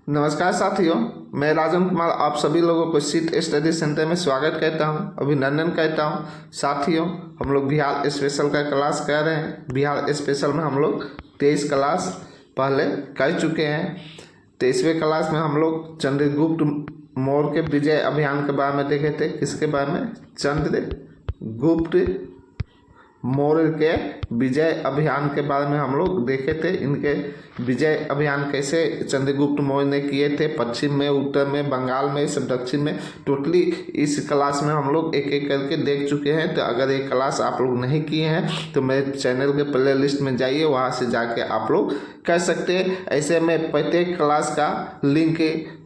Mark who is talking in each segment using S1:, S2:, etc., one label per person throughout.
S1: नमस्कार साथियों, मैं राजन कुमार आप सभी लोगों को सीट स्टडी सेंटर में स्वागत करता हूं, अभिनंदन करता हूं। साथियों, हम लोग बिहार स्पेशल का क्लास कर रहे हैं। बिहार स्पेशल में हम लोग 23 क्लास पहले कर चुके हैं। 23वें क्लास में हम लोग चंद्रगुप्त मौर्य के विजय अभियान के बारे में देखे थे। किसके बारे में? चंद्रगुप्त मौर्य के विजय अभियान के बारे में हम लोग देखे थे। इनके विजय अभियान कैसे चंद्रगुप्त मौर्य ने किए थे, पश्चिम में, उत्तर में, बंगाल में, सब दक्षिण में, टोटली इस क्लास में हम लोग एक एक करके देख चुके हैं। तो अगर ये क्लास आप लोग नहीं किए हैं तो मेरे चैनल के प्ले लिस्ट में जाइए, वहाँ से जाके आप लोग कर सकते हैं। ऐसे में प्रत्येक क्लास का लिंक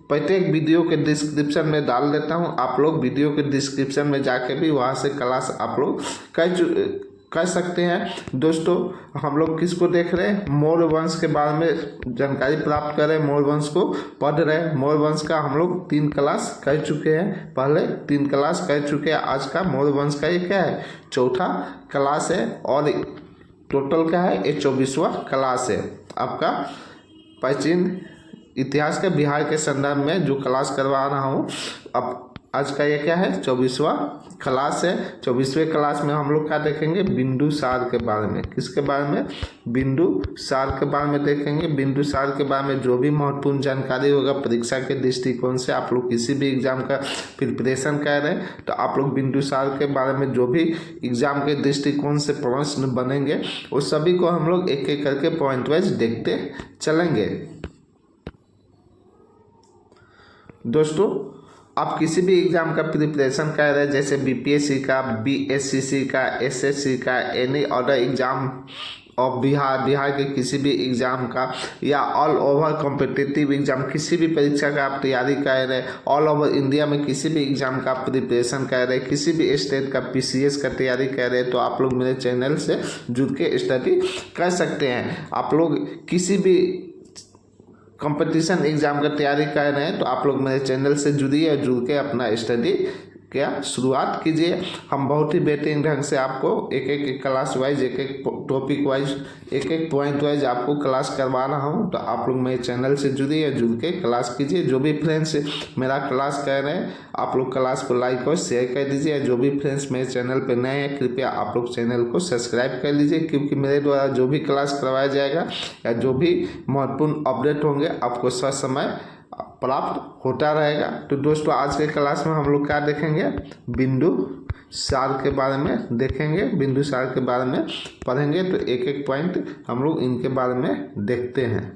S1: प्रत्येक वीडियो के डिस्क्रिप्शन में डाल देता हूँ। आप लोग वीडियो के डिस्क्रिप्शन में जाके भी वहाँ से क्लास आप लोग कर सकते हैं। दोस्तों, हम लोग किसको देख रहे हैं? मौर्य वंश के बारे में जानकारी प्राप्त कर रहे हैं, मौर्य वंश को पढ़ रहे हैं। मौर्य वंश का हम लोग 3 क्लास कर चुके हैं, पहले 3 क्लास कर चुके हैं। आज का मौर्य वंश का ये क्या है? चौथा क्लास है और टोटल क्या है? ये 24वां क्लास है। आपका प्राचीन इतिहास के बिहार के संदर्भ में जो क्लास करवा रहा हूँ, अब आज का ये क्या है? 24वां क्लास है। 24वें क्लास में हम लोग क्या देखेंगे? बिंदुसार के बारे में। किसके बारे में? बिंदुसार के बारे में देखेंगे। बिंदुसार के बारे में जो भी महत्वपूर्ण जानकारी होगा परीक्षा के दृष्टिकोण से, आप लोग किसी भी एग्जाम का प्रिपरेशन कर रहे हैं तो आप लोग बिंदुसार के बारे में जो भी एग्जाम के दृष्टिकोण से प्रश्न बनेंगे उस सभी को हम लोग एक एक करके पॉइंट वाइज देखते चलेंगे। दोस्तों, आप किसी भी एग्ज़ाम का प्रिपरेशन कर रहे हैं, जैसे बीपीएससी का, बीएससीसी का, एसएससी का, any other exam of Bihar के किसी भी एग्ज़ाम का, या ऑल ओवर कॉम्पिटिटिव एग्ज़ाम किसी भी परीक्षा का आप तैयारी कर रहे हैं, ऑल ओवर इंडिया में किसी भी एग्ज़ाम का आप प्रिपरेशन कर रहे हैं, किसी भी स्टेट का पीसीएस का तैयारी कर रहे हैं, तो आप लोग मेरे चैनल से जुड़ के स्टडी कर सकते हैं। आप लोग किसी भी कंपटीशन एग्जाम का तैयारी कर रहे हैं तो आप लोग मेरे चैनल से जुड़िए और जुड़ के अपना स्टडी क्या शुरुआत कीजिए। हम बहुत ही बेहतरीन ढंग से आपको एक एक क्लास वाइज, एक एक टॉपिक वाइज, एक एक पॉइंट वाइज आपको क्लास करवा रहा हूं। तो आप लोग मेरे चैनल से जुड़िए, जुड़ के क्लास कीजिए। जो भी फ्रेंड्स मेरा क्लास कर रहे हैं आप लोग क्लास को लाइक और शेयर कर दीजिए। जो भी फ्रेंड्स मेरे चैनल पर नए हैं कृपया आप लोग चैनल को सब्सक्राइब कर लीजिए, क्योंकि मेरे द्वारा जो भी क्लास करवाया जाएगा या जो भी महत्वपूर्ण अपडेट होंगे आपको समय प्राप्त होता रहेगा। तो दोस्तों, आज के क्लास में हम लोग क्या देखेंगे? बिंदुसार के बारे में देखेंगे, बिंदुसार के बारे में पढ़ेंगे। तो एक एक पॉइंट हम लोग इनके बारे में देखते हैं।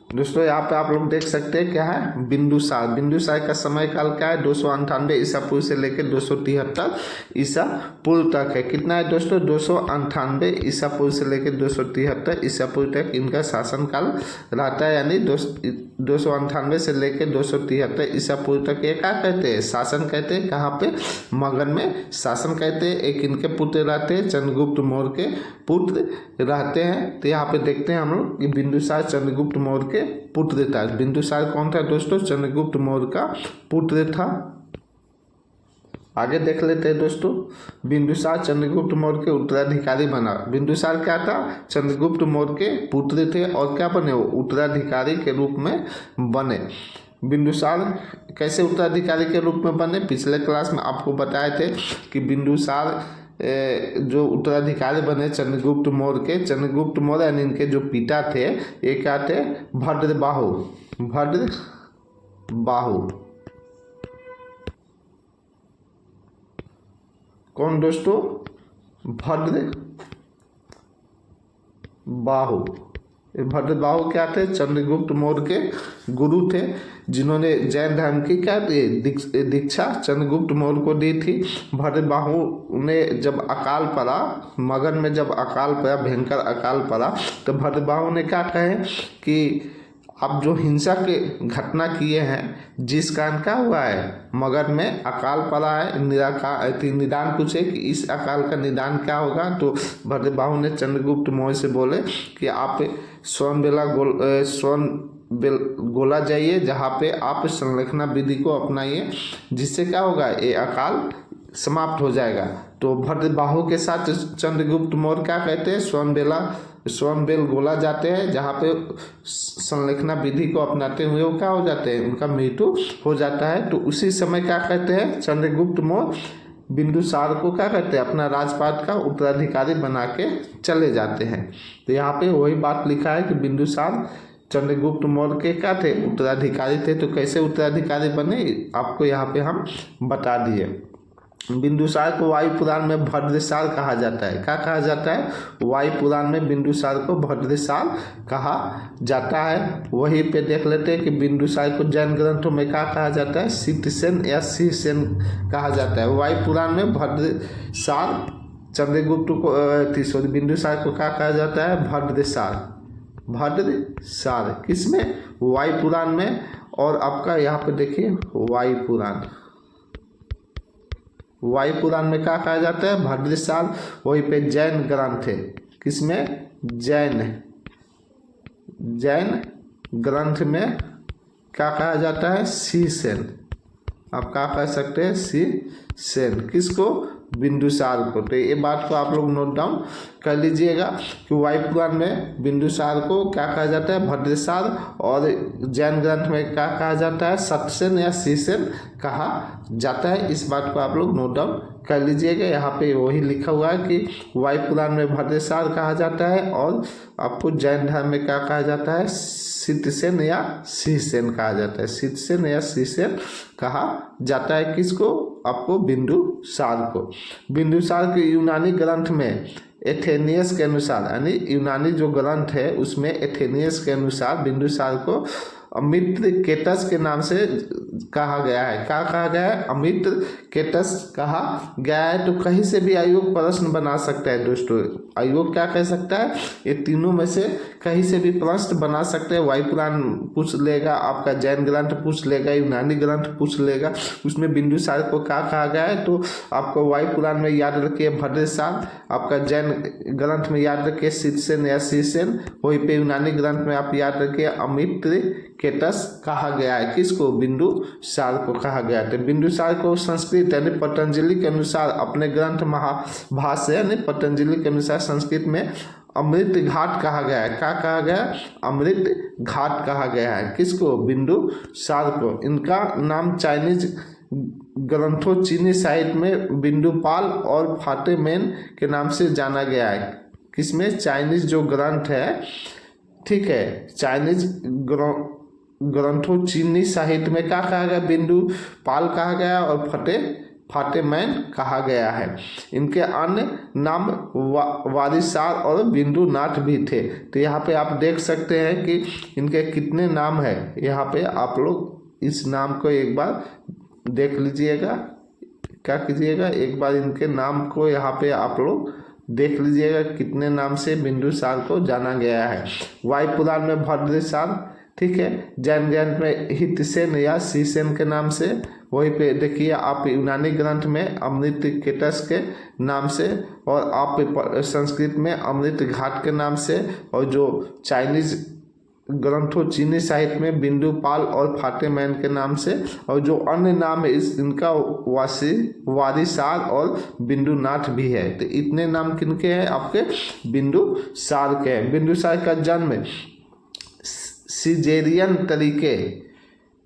S1: दोस्तों, यहाँ पे आप लोग देख सकते हैं क्या है? बिंदुसार। बिंदुसार का समय काल क्या है? 298 ईसा पूर्व से लेकर 273 ईसा पूर्व तक है। कितना है दोस्तों? 298 ईसा पूर्व से लेकर 273 ईसा पूर्व तक इनका शासन काल रहता है। यानी 298 से लेकर 273 ईसा पूर्व तक ये क्या कहते हैं? शासन कहते हैं। कहाँ पे? मगध में शासन कहते हैं। एक इनके पुत्र रहते हैं, चंद्रगुप्त मौर्य के पुत्र रहते हैं। तो यहाँ पे देखते हैं हम लोग कि बिंदुसार चंद्रगुप्त मौर्य के पुत्र था। बिंदुसार कौन था दोस्तों? चंद्रगुप्त मौर्य का पुत्र था। आगे देख लेते हैं दोस्तों। बिंदुसार चंद्रगुप्त मौर्य के उत्तराधिकारी बना। बिंदुसार क्या था? चंद्रगुप्त मौर्य के पुत्र थे और क्या बने? वो उत्तराधिकारी के रूप में बने। बिंदुसार कैसे उत्तराधिकारी के रूप में बने? पिछले क्लास में आपको बताए थे कि बिंदुसार जो उत्तराधिकारी बने चंद्रगुप्त मौर्य के, चंद्रगुप्त मौर्य यानी इनके जो पिता थे ये क्या थे? भद्रबाहु। भद्रबाहु कौन दोस्तों? भद्रबाहु। भद्रबाहु क्या थे? चंद्रगुप्त मौर्य के गुरु थे, जिन्होंने जैन धर्म की क्या दीक्षा चंद्रगुप्त मौर्य को दी थी। भद्रबाहु ने जब अकाल पड़ा, मगध में जब अकाल पड़ा, भयंकर अकाल पड़ा, तो भद्रबाहु ने क्या कहे कि अब जो हिंसा के घटना किए हैं, जिस कारण क्या हुआ है मगध में अकाल पड़ा है, निदान पूछे कि इस अकाल का निदान क्या होगा। तो भद्रबाहु ने चंद्रगुप्त मौर्य से बोले कि आप गोला जाइए, जहाँ पे आप संलेखना विधि को अपनाइए, जिससे क्या होगा? ये अकाल समाप्त हो जाएगा। तो भद्रबाहु के साथ चंद्रगुप्त मौर्य क्या कहते हैं, स्वयंबेल गोला जाते हैं, जहाँ पे संलेखना विधि को अपनाते हुए वो क्या हो जाते हैं, उनका मृत्यु हो जाता है। तो उसी समय क्या कहते हैं, चंद्रगुप्त मौर्य बिंदुसार को क्या करते हैं, अपना राजपाट का उत्तराधिकारी बना के चले जाते हैं। तो यहाँ पे वही बात लिखा है कि बिंदुसार चंद्रगुप्त मौर्य के क्या थे, उत्तराधिकारी थे। तो कैसे उत्तराधिकारी बने, आपको यहाँ पे हम बता दिए। बिंदुसार को वायु पुराण में भद्रसार कहा जाता है। क्या कहा जाता है, वायु पुराण में बिंदुसार को भद्रसार कहा जाता है। वहीं पे देख लेते हैं कि बिंदुसार को जैन ग्रंथों में क्या कहा जाता है, सिद्धसेन या सिंहसेन कहा जाता है। वायु पुराण में भद्रसार चंद्रगुप्त को बिंदुसार को क्या कहा जाता है, भद्रसार। किसमें, वायु पुराण में। और आपका यहाँ पे देखिए वायु पुराण में क्या कहा जाता है, भद्रसार। वहीं पे जैन ग्रंथ है, किसमें, जैन ग्रंथ में क्या कहा जाता है, सिंहसेन। आप क्या कह सकते हैं, सिंहसेन। किसको, बिंदुसार को। तो ये बात को आप लोग नोट डाउन कर लीजिएगा कि वायु पुराण में बिंदुसार को क्या कहा जाता है, भद्रसार। और जैन ग्रंथ में क्या कहा जाता है, सत्यसेन या सिंहसेन कहा जाता है। इस बात को आप लोग नोट डाउन कर लीजिएगा। यहाँ पे वही लिखा हुआ है कि वायु पुराण में भद्रसार कहा जाता है और आपको जैन धर्म में क्या कहा जाता है, सिद्धसेन या सिंहसेन कहा जाता है। सिद्धसेन या सिंहसेन कहा जाता है। किसको, आपको बिंदुसार को। बिंदुसार के यूनानी ग्रंथ में एथेनियस के अनुसार, यानी यूनानी जो ग्रंथ है उसमें एथेनियस के अनुसार बिंदुसार को अमित्र केटस के नाम से कहा गया है। क्या कहा गया है, अमित्र केटस कहा गया है। तो कहीं से भी आयोग प्रश्न बना सकता है दोस्तों। आयोग क्या कह सकता है, ये तीनों में से कहीं से भी प्रश्न बना सकते हैं। वायु पुराण पूछ लेगा, आपका जैन ग्रंथ पूछ लेगा, यूनानी ग्रंथ पूछ लेगा, उसमें बिंदुसार को क्या कहा गया है। तो आपको वायु पुराण में याद रखिए भद्रसार, आपका जैन ग्रंथ में याद रखिए सिद्धसेन या सिंहसेन, वहीं पे यूनानी ग्रंथ में आप याद रखिए अमित्र केटस कहा गया है। किसको, बिंदुसार को कहा गया है। तो बिंदुसार को संस्कृत यानी पतंजलि के अनुसार अपने ग्रंथ महाभाष्य यानी पतंजलि के अनुसार संस्कृत में अमृत घाट कहा गया है। क्या कहा गया, अमृत घाट कहा गया है। किसको, बिंदुसार को। इनका नाम चाइनीज ग्रंथों, चीनी साहित्य में बिंदुपाल और फातेमेन के नाम से जाना गया है। किसमें, चाइनीज जो ग्रंथ है, ठीक है, चाइनीज ग्रंथों चीनी साहित्य में क्या कहा गया, बिंदुपाल कहा गया और फातेमैन कहा गया है। इनके अन्य नाम वारिसार और बिंदुनाथ भी थे। तो यहाँ पे आप देख सकते हैं कि इनके कितने नाम है। यहाँ पे आप लोग इस नाम को एक बार देख लीजिएगा। क्या कीजिएगा, एक बार इनके नाम को यहाँ पे आप लोग देख लीजिएगा कितने नाम से बिंदुसार को जाना गया है। वायु पुराण में भद्रसार, ठीक है, जैन ग्रंथ में हितसेन या सिंहसेन के नाम से, वहीं पे देखिए आप यूनानी ग्रंथ में अमृत केटस के नाम से, और आप संस्कृत में अमृत घाट के नाम से, और जो चाइनीज ग्रंथों चीनी साहित्य में बिंदुपाल और फातेमैन के नाम से, और जो अन्य नाम है इनका वारिसार और बिंदुनाथ भी है। तो इतने नाम किनके हैं, आपके बिंदुसार के हैं। बिंदुसार का जन्म सिजेरियन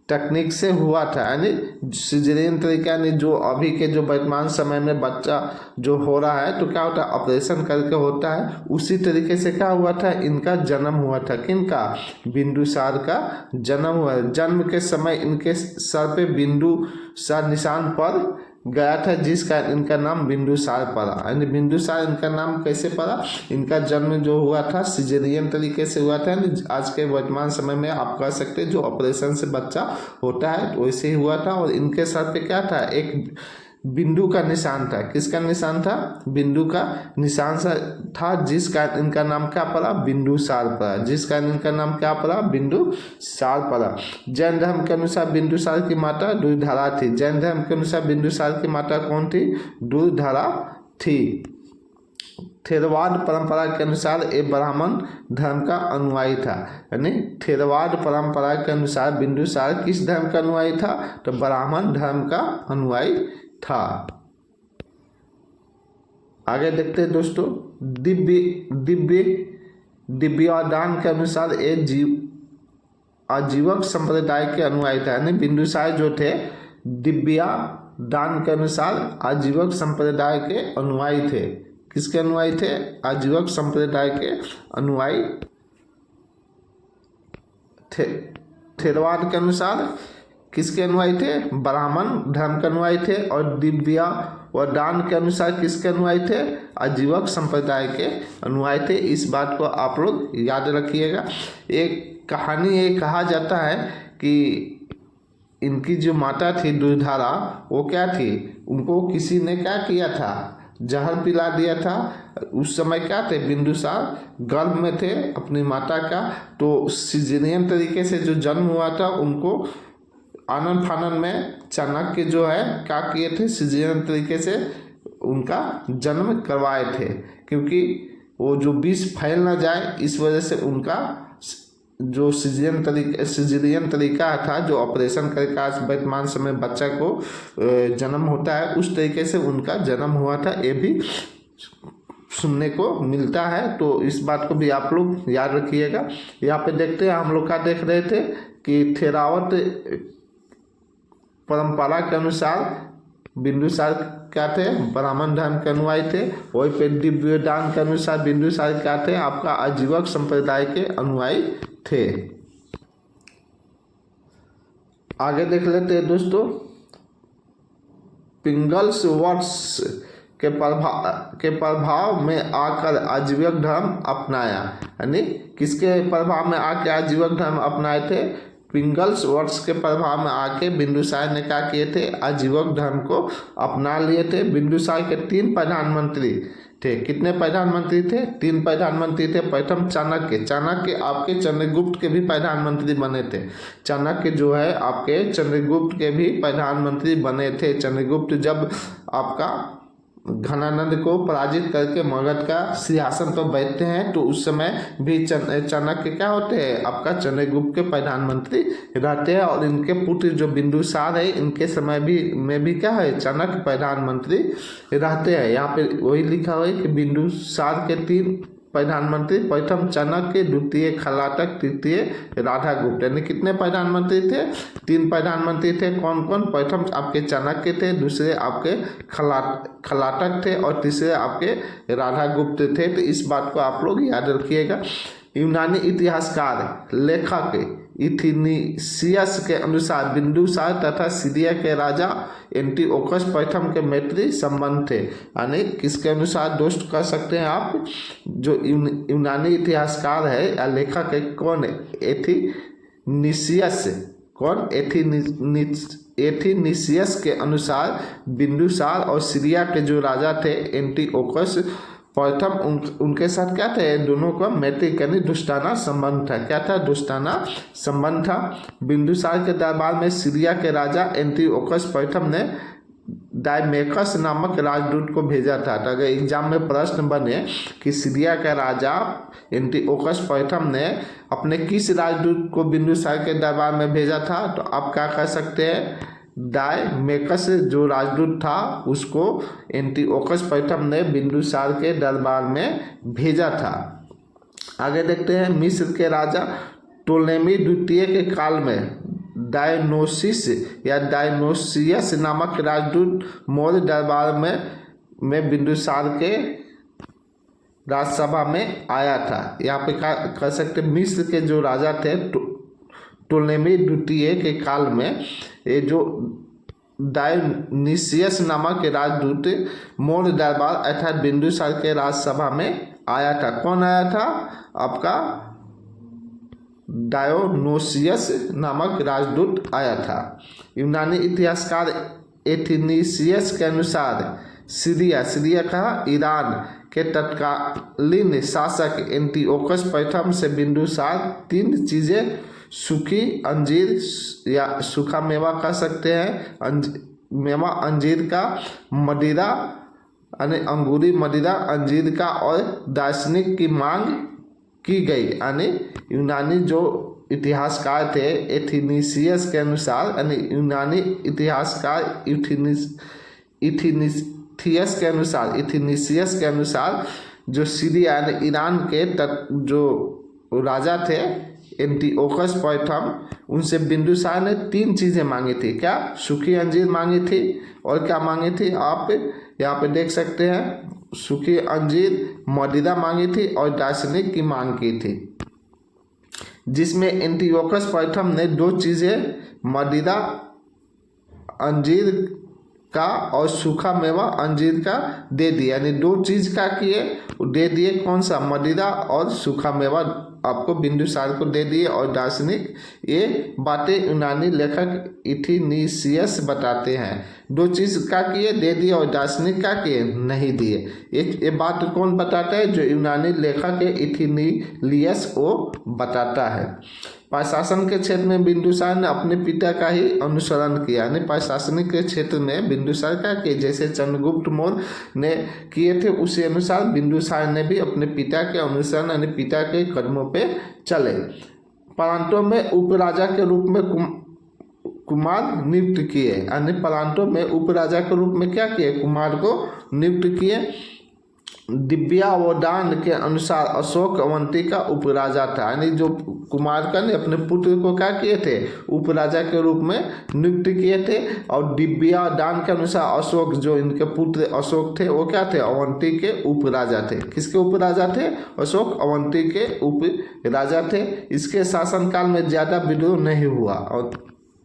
S1: तकनीक से हुआ था, यानी सिजेरियन तरीका, यानी जो अभी के जो वर्तमान समय में बच्चा जो हो रहा है तो क्या होता है, ऑपरेशन करके होता है, उसी तरीके से क्या हुआ था, इनका जन्म हुआ था। किनका, बिंदुसार का जन्म हुआ। जन्म के समय इनके सर पे बिंदुसार निशान पर गया था, जिसका इनका नाम बिंदुसार पड़ा। यानी बिंदुसार इनका नाम कैसे पड़ा, इनका जन्म जो हुआ था सिजेरियन तरीके से हुआ था। यानी आज के वर्तमान समय में आप कह सकते हैं जो ऑपरेशन से बच्चा होता है तो वैसे ही हुआ था। और इनके सर पे क्या था, एक बिंदु का निशान था। किसका निशान था, बिंदु का निशान था, जिसका इनका नाम क्या पड़ा, बिंदुसार पड़ा। जिसका इनका नाम क्या पड़ा, बिंदुसार पड़ा। जैन धर्म के अनुसार बिंदुसार की माता दुर्धरा थी। जैन धर्म के अनुसार बिंदुसार की माता कौन थी, दुर्धरा थी। थेरवाद परंपरा के अनुसार ये ब्राह्मण धर्म का अनुयायी था। यानी थेरवाद परंपरा के अनुसार बिंदुसार किस धर्म का अनुयायी था, तो ब्राह्मण धर्म का अनुयायी था। आगे देखते हैं दोस्तों, दिव्यदान के अनुसार ये आजीवक संप्रदाय के अनुयायी थे। यानी बिंदुसार जो थे दिव्यदान के अनुसार आजीवक संप्रदाय के अनुयायी थे। किसके अनुयायी थे? आजीवक संप्रदाय के अनुयायी थे। थेरवाद के अनुसार किसके अनुयायी थे? ब्राह्मण धर्म के अनुयायी थे। और दिव्यदान के अनुसार किसके अनुयायी थे? आजीवक संप्रदाय के अनुयायी थे। इस बात को आप लोग याद रखिएगा। एक कहानी ये कहा जाता है कि इनकी जो माता थी दुर्धारा, वो क्या थी, उनको किसी ने क्या किया था, जहर पिला दिया था। उस समय क्या थे, बिंदुसार गर्भ में थे अपनी माता का, तो सिजेरियन तरीके से जो जन्म हुआ था, उनको आनन फानन में चाणक्य जो है क्या किए थे, सिजेरियन तरीके से उनका जन्म करवाए थे, क्योंकि वो जो विष फैल ना जाए इस वजह से उनका जो सिजेरियन तरीका था, जो ऑपरेशन करके आज वर्तमान समय बच्चा को जन्म होता है, उस तरीके से उनका जन्म हुआ था। ये भी सुनने को मिलता है, तो इस बात को भी आप लोग याद रखिएगा। यहाँ पे देखते हैं हम लोग क्या देख रहे थे कि थेरावत परंपरा के अनुसार बिंदुसार क्या थे, ब्राह्मण धर्म के अनुयायी थे। वही पे दिव्यदान के अनुसार बिंदुसार क्या थे, आपका आजीवक संप्रदाय के अनुयायी थे। आगे देख लेते हैं दोस्तों, पिंगल्स वर्ष के प्रभाव में आकर आजीवक धर्म अपनाया। यानी किसके प्रभाव में आकर आजीवक धर्म अपनाए थे? पिंगल्स वर्ष के प्रभाव में आके बिंदुसार ने क्या किए थे, आजीवक धर्म को अपना लिए थे। बिंदुसार के 3 प्रधानमंत्री थे। कितने प्रधानमंत्री थे? 3 प्रधानमंत्री थे। प्रथम चाणक्य आपके चंद्रगुप्त के भी प्रधानमंत्री बने थे। चाणक्य जो है आपके चंद्रगुप्त के भी प्रधानमंत्री बने थे। चंद्रगुप्त जब आपका घनानंद को पराजित करके मगध का सिंहासन पर बैठते हैं, तो उस समय भी चाणक्य क्या होते हैं, आपका चंद्रगुप्त के प्रधानमंत्री रहते हैं। और इनके पुत्र जो बिंदुसार है, इनके समय में भी क्या है, चाणक्य प्रधानमंत्री रहते हैं। यहाँ पे वही लिखा हुआ है कि बिंदुसार के 3 प्रधानमंत्री, प्रथम चाणक्य, द्वितीय खलाटक, तृतीय राधागुप्त। यानी कितने प्रधानमंत्री थे? 3 प्रधानमंत्री थे। कौन कौन? प्रथम आपके चाणक्य थे, दूसरे आपके खलाटक थे, और तीसरे आपके राधागुप्त थे। तो इस बात को आप लोग याद रखिएगा। यूनानी इतिहासकार लेखक इथिनीसियस के अनुसार बिंदुसार तथा सीरिया के राजा एंटीओकस प्रथम के मैत्री संबंध थे। यानी किसके अनुसार दोस्त कर सकते हैं आप, जो यूनानी इतिहासकार है या लेखक है, कौन? एथिनीसियस। कौन? एथिनीसियस के अनुसार बिंदुसार और सीरिया के जो राजा थे एंटीओकस प्रथम, उनके साथ क्या थे, दोनों का मैत्री यानी दोस्ताना संबंध था। क्या था? दोस्ताना संबंध था। बिंदुसार के दरबार में सीरिया के राजा एंटीओकस प्रथम ने डायमेकस नामक राजदूत को भेजा था। तो अगर एग्जाम में प्रश्न बने कि सीरिया का राजा एंटीओकस प्रथम ने अपने किस राजदूत को बिंदुसार के दरबार में भेजा था, तो आप क्या कह सकते हैं, डायमेकस जो राजदूत था उसको एंटीओकस प्रथम ने बिंदुसार के दरबार में भेजा था। आगे देखते हैं, मिस्र के राजा टोलेमी द्वितीय के काल में डायनोसिस या डायनोसियस नामक राजदूत मौर्य दरबार में बिंदुसार के राजसभा में आया था। यहाँ पे क्या कह सकते, मिस्र के जो राजा थे टोलेमी द्वितीय के काल में ये जो डायनिसियस नामक राजदूत मौर्य दरबार अर्थात बिंदुसार के राजसभा में आया था। कौन आया था? आपका डायोनोसियस नामक राजदूत आया था। यूनानी इतिहासकार एथिनीसियस के अनुसार सीरिया का ईरान के तत्कालीन शासक एंटीओकस प्रथम से बिंदुसार 3 चीजें, सूखी अंजीर या सूखा मेवा कह सकते हैं, मेवा अंजीर का, मदिरा यानी अंगूरी मदिरा अंजीर का, और दार्शनिक की मांग की गई। यानी यूनानी जो इतिहासकार थे एथिनीसियस के अनुसार, यानी यूनानी इतिहासकार इथिनीसियस के अनुसार जो सीरिया यानी ईरान के जो राजा थे एंटीओकस पैथम, उनसे बिंदुसार ने 3 चीज़ें मांगी थी। क्या? सूखी अंजीर मांगी थी, और क्या मांगी थी आप यहाँ पे देख सकते हैं, सूखी अंजीर, मदिरा मांगी थी और दार्शनिक की मांग की थी, जिसमें एंटीओकस पैथम ने 2 चीज़ें मदिरा अंजीर का और सूखा मेवा अंजीर का दे दिया, यानी 2 चीज़ का किए दे दिए। कौन सा? मदिरा और सूखा मेवा आपको बिंदुसार को दे दिए। और दार्शनिक ये बातें यूनानी लेखक इथिनीसियस बताते हैं। 2 चीज़ का किए दे दिए और दार्शनिक का किए नहीं दिए। ये बात कौन बताता है? जो यूनानी लेखक है इथिनीलियस वो बताता है। प्रशासन के क्षेत्र में बिंदुसार ने अपने पिता का ही अनुसरण किया, यानी प्रशासनिक के क्षेत्र में बिंदुसार का किए जैसे चंद्रगुप्त मौर्य ने किए थे, उसी अनुसार बिंदुसार ने भी अपने पिता के अनुसरण यानी पिता के कदमों पे चले। प्रांतों में उपराजा के रूप में कुमार नियुक्त किए, यानी प्रांतों में उपराजा के रूप में क्या किए? कुमार को नियुक्त किए। दिव्यावदान के अनुसार अशोक अवंती का उपराजा था, यानी जो कुमार का ने अपने पुत्र को क्या किए थे? उपराजा के रूप में नियुक्त किए थे। और दिव्यावदान के अनुसार अशोक, जो इनके पुत्र अशोक थे, वो क्या थे? अवंती के उपराजा थे। किसके उपराजा थे? अशोक अवंती के उपराजा थे। इसके शासनकाल में ज़्यादा विद्रोह नहीं हुआ और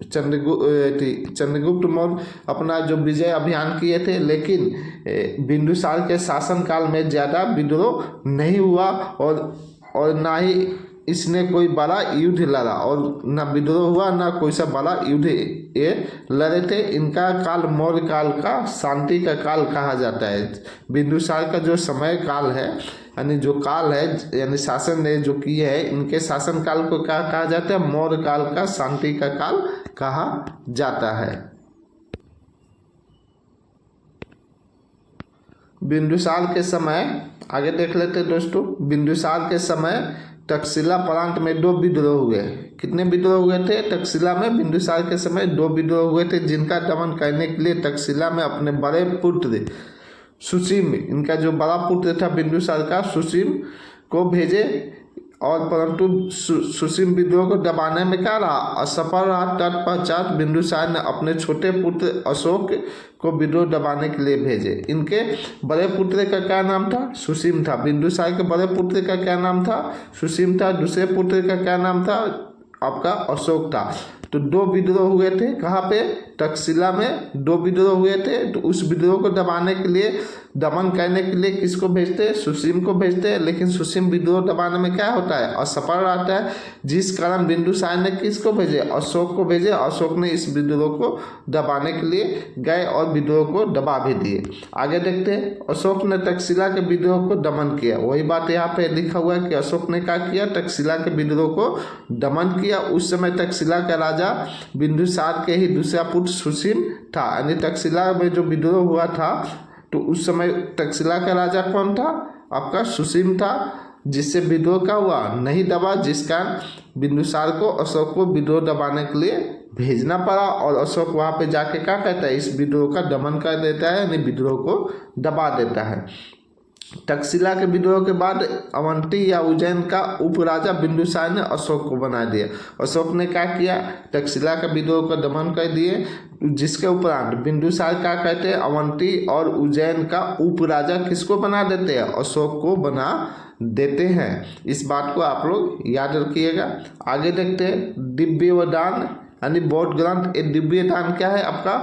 S1: चंद्रगुप्त मौर्य अपना जो विजय अभियान किए थे, लेकिन बिंदुसार के शासनकाल में ज़्यादा विद्रोह नहीं हुआ और ना ही इसने कोई बड़ा युद्ध लड़ा, और ना विद्रोह हुआ ना कोई सा बड़ा युद्ध ये लड़े थे। इनका काल मौर्य काल का शांति का काल कहा जाता है। बिंदुसार का जो समय काल है, यानी जो काल है, यानी शासन ने जो किए है, इनके शासन काल को क्या कहा जाता है? मौर्य काल का शांति का काल कहा जाता है। बिंदुसार के समय आगे देख लेते दोस्तों। बिंदुसार के समय तक्षशिला प्रांत में 2 विद्रोह हुए। कितने विद्रोह हुए थे? तक्षशिला में बिंदुसार के समय 2 विद्रोह हुए थे, जिनका दमन करने के लिए तक्षशिला में अपने बड़े पुत्र सुसीम, इनका जो बड़ा पुत्र था बिंदुसार का, सुसीम को भेजे, और परंतु सुसीम विद्रोह को दबाने में क्या रहा? असफल रहा। तत्पश्चात बिंदुसार ने अपने छोटे पुत्र अशोक को विद्रोह दबाने के लिए भेजे। इनके बड़े पुत्र का क्या नाम था? सुसीम था। बिंदुसार के बड़े पुत्र का क्या नाम था? सुसीम था। दूसरे पुत्र का क्या नाम था? आपका अशोक था। तो 2 विद्रोह हुए थे। कहाँ पे? तक्षशिला में 2 विद्रोह हुए थे। तो उस विद्रोह को दबाने के लिए, दमन करने के लिए किसको भेजते? सुसीम को भेजते। लेकिन सुसीम विद्रोह दबाने में क्या होता है? असफल रहता है, जिस कारण बिंदुसार ने किसको भेजे? अशोक को भेजे। अशोक ने इस विद्रोह को दबाने के लिए गए और विद्रोह को दबा भी दिए। आगे देखते हैं। अशोक ने तक्षशिला के विद्रोह को दमन किया। वही बात यहाँ पे लिखा हुआ है कि अशोक ने क्या किया? तक्षशिला के विद्रोह को दमन किया। उस समय तक्षशिला का राजा बिंदुसार के ही दूसरा पुत्र सुसीम था, यानी तक्षशिला में जो विद्रोह हुआ था, तो उस समय तक्षशिला का राजा कौन था? आपका सुसीम था, जिससे विद्रोह का हुआ नहीं दबा, जिस कारण बिंदुसार को अशोक को विद्रोह दबाने के लिए भेजना पड़ा। और अशोक वहाँ पे जाके क्या कहता है? इस विद्रोह का दमन कर देता है, यानी विद्रोह को दबा देता है। तक्षशिला के विद्रोह के बाद अवंती या उज्जैन का उपराजा बिंदुसार ने अशोक को बना दिया। अशोक ने क्या किया? तक्षशिला के विद्रोह को दमन कर दिए, जिसके उपरांत बिंदुसार क्या कहते हैं? अवंती और उज्जैन का उपराजा किसको बना देते हैं? अशोक को बना देते हैं। इस बात को आप लोग याद रखिएगा। आगे देखते हैं। दिव्यवदान यानी बौद्ध ग्रंथ। एक दिव्यदान क्या है? आपका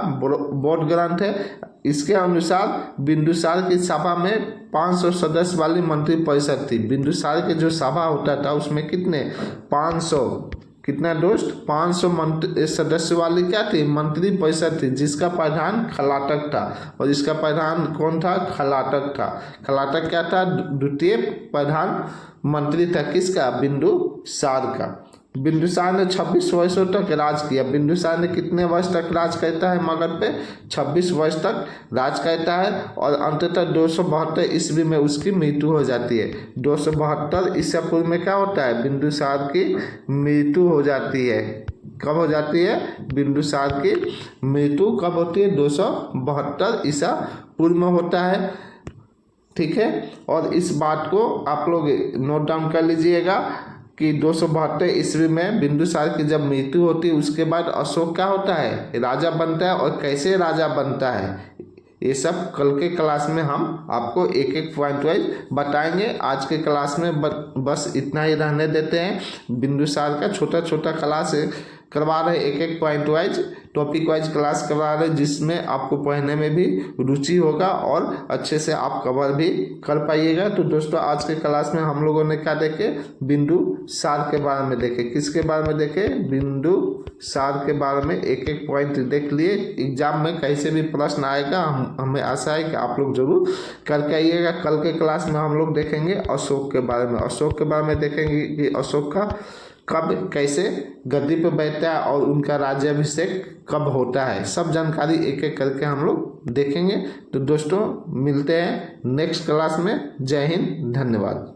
S1: बौद्ध ग्रंथ है। इसके अनुसार बिंदुसार की सभा में 500 सदस्य वाली मंत्री परिषद थी। बिंदुसार के जो सभा होता था उसमें कितने? 500, कितना दोस्त? 500 मंत्री सदस्य वाली क्या थी? मंत्री परिषद थी, जिसका प्रधान खलाटक था। और इसका प्रधान कौन था? खलाटक था। खलाटक क्या था? द्वितीय प्रधान मंत्री था। किसका? बिंदुसार का। बिंदुसार ने 26 वर्षों तक राज किया। बिंदुसार ने कितने वर्ष तक राज करता है मगध पे? 26 वर्ष तक राज करता है। और अंततः 272 ईस्वी में उसकी मृत्यु हो जाती है। 272 ईसा पूर्व में क्या होता है? बिंदुसार की मृत्यु हो जाती है। कब हो जाती है? बिंदुसार की मृत्यु कब होती है? 272 ईसा पूर्व में होता है, ठीक है। और इस बात को आप लोग नोट डाउन कर लीजिएगा कि 272 ईस्वी में बिंदुसार की जब मृत्यु होती है उसके बाद अशोक क्या होता है, राजा बनता है, और कैसे राजा बनता है ये सब कल के क्लास में हम आपको एक एक पॉइंट वाइज बताएंगे। आज के क्लास में बस इतना ही रहने देते हैं। बिंदुसार का छोटा छोटा क्लास करवा रहे, एक एक point wise topic wise class करवा रहे, जिसमें आपको पढ़ने में भी रुचि होगा और अच्छे से आप कवर भी कर पाइएगा। तो दोस्तों आज के क्लास में हम लोगों ने क्या देखे, बिंदुसार के बारे में देखे। किसके बारे में देखे, बिंदुसार के बारे में एक एक पॉइंट देख लिए। एग्जाम में कैसे भी प्रश्न आएगा, हमें आशा है कि आप लोग जरूर करके आइएगा। कल के क्लास में हम लोग देखेंगे अशोक के बारे में। अशोक के बारे में देखेंगे कि अशोक का कब कैसे गद्दी पर बैठता है और उनका राज्याभिषेक कब होता है, सब जानकारी एक एक करके हम लोग देखेंगे। तो दोस्तों मिलते हैं नेक्स्ट क्लास में। जय हिंद, धन्यवाद।